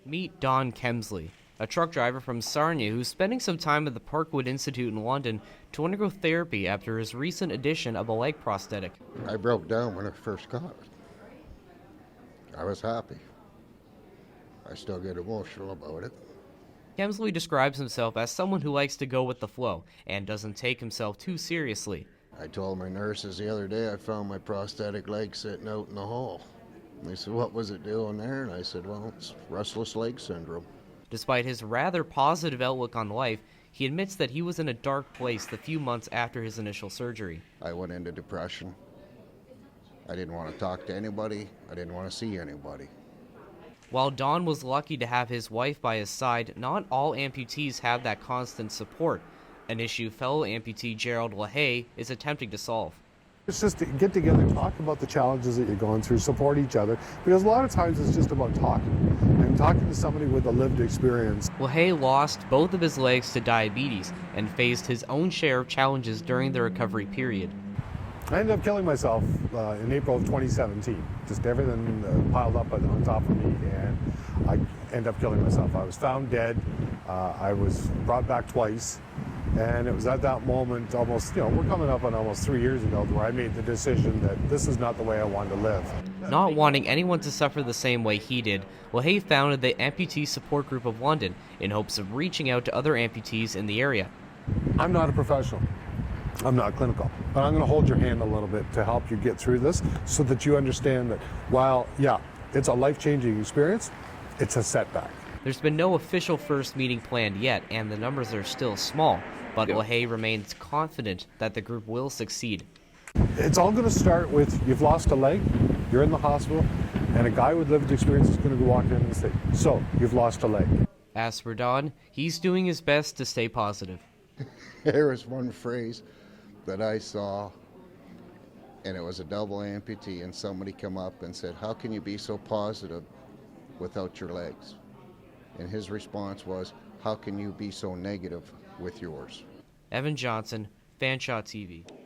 Meet Don Kemsley, a truck driver from Sarnia who's spending some time at the Parkwood Institute in London to undergo therapy after his recent addition of a leg prosthetic. I broke down when I first got it. I was happy. I still get emotional about it. Kemsley describes himself as someone who likes to go with the flow and doesn't take himself too seriously. I told my nurses the other day I found my prosthetic leg sitting out in the hall. And they said, "What was it doing there?" And I said, "Well, it's restless leg syndrome." Despite his rather positive outlook on life, he admits that he was in a dark place the few months after his initial surgery. I went into depression. I didn't want to talk to anybody. I didn't want to see anybody. While Don was lucky to have his wife by his side, not all amputees have that constant support, an issue fellow amputee Gerald LaHaye is attempting to solve. It's just to get together, talk about the challenges that you're going through, support each other, because a lot of times it's just about talking, and talking to somebody with a lived experience. LaHaye lost both of his legs to diabetes and faced his own share of challenges during the recovery period. I ended up killing myself in April of 2017. Just everything piled up on top of me, and I ended up killing myself. I was found dead. I was brought back twice, and it was at that moment, almost, we're coming up on almost 3 years ago, where I made the decision that this is not the way I wanted to live. Not wanting anyone to suffer the same way he did, LaHaye founded the Amputee Support Group of London in hopes of reaching out to other amputees in the area. I'm not a professional. I'm not clinical, but I'm going to hold your hand a little bit to help you get through this so that you understand that while, it's a life-changing experience, it's a setback. There's been no official first meeting planned yet, and the numbers are still small, but LaHaye remains confident that the group will succeed. It's all going to start with you've lost a leg, you're in the hospital, and a guy with lived experience is going to go walk in and say, "So, you've lost a leg." As for Don, he's doing his best to stay positive. There was one phrase that I saw, and it was a double amputee, and somebody come up and said, "How can you be so positive without your legs?" And his response was, "How can you be so negative with yours?" Evan Johnson, Fanshot TV.